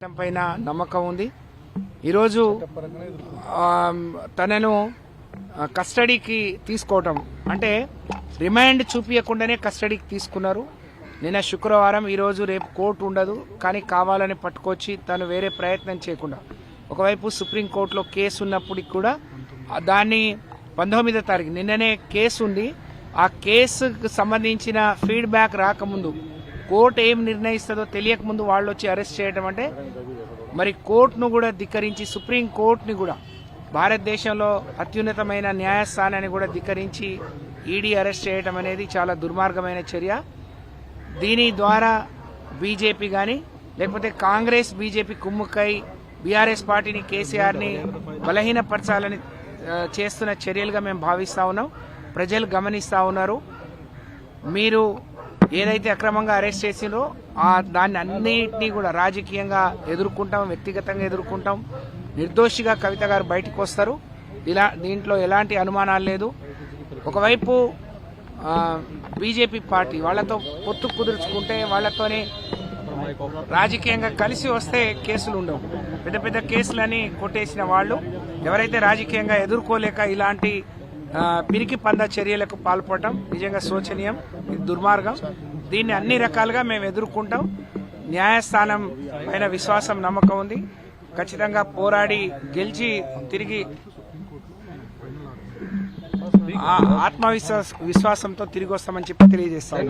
పైన నమ్మకం ఉంది. ఈరోజు తనను కస్టడీకి తీసుకోవటం అంటే రిమాండ్ చూపించకుండానే కస్టడీకి తీసుకున్నారు. నిన్న శుక్రవారం, ఈరోజు రేపు కోర్టు ఉండదు, కానీ కావాలని పట్టుకొచ్చి తను వేరే ప్రయత్నం చేయకుండా ఒకవైపు సుప్రీంకోర్టులో కేసు ఉన్నప్పటికి కూడా దాన్ని 19వ తారీఖు నిన్ననే కేసు ఉంది. ఆ కేసుకు సంబంధించిన ఫీడ్బ్యాక్ రాకముందు, కోర్టు ఏం నిర్ణయిస్తుందో తెలియకముందు వాళ్ళు వచ్చి అరెస్ట్ చేయడం అంటే మరి కోర్టును కూడా ధిక్కరించి, సుప్రీంకోర్టుని కూడా, భారతదేశంలో అత్యున్నతమైన న్యాయస్థానాన్ని కూడా ధిక్కరించి ఈడీ అరెస్ట్ చేయడం అనేది చాలా దుర్మార్గమైన చర్య. దీని ద్వారా బీజేపీ కానీ లేకపోతే కాంగ్రెస్ బీజేపీ కుమ్ముక్కై బీఆర్ఎస్ పార్టీని, కేసీఆర్ని బలహీనపరచాలని చేస్తున్న చర్యలుగా మేము భావిస్తూ ఉన్నాం. ప్రజలు గమనిస్తూ ఉన్నారు. మీరు ఏదైతే అక్రమంగా అరెస్ట్ చేసిందో దాన్ని అన్నిటినీ కూడా రాజకీయంగా ఎదుర్కొంటాం, వ్యక్తిగతంగా ఎదుర్కొంటాం. నిర్దోషిగా కవిత గారు బయటకు వస్తారు. దీంట్లో ఎలాంటి అనుమానాలు లేదు. ఒకవైపు బీజేపీ పార్టీ వాళ్ళతో పొత్తు కుదుర్చుకుంటే, వాళ్ళతోనే రాజకీయంగా కలిసి వస్తే కేసులు ఉండవు. పెద్ద పెద్ద కేసులని కొట్టేసిన వాళ్ళు ఎవరైతే రాజకీయంగా ఎదుర్కోలేక ఇలాంటి పిరికి పంద చర్యలకు పాల్పడటం నిజంగా శోచనీయం, ఇది దుర్మార్గం. దీన్ని అన్ని రకాలుగా మేము ఎదుర్కొంటాం. న్యాయస్థానం పైన విశ్వాసం, నమ్మకం ఉంది. ఖచ్చితంగా పోరాడి గెలిచి తిరిగి ఆత్మవిశ్వాసంతో తిరిగి వస్తామని చెప్పి తెలియజేస్తాం.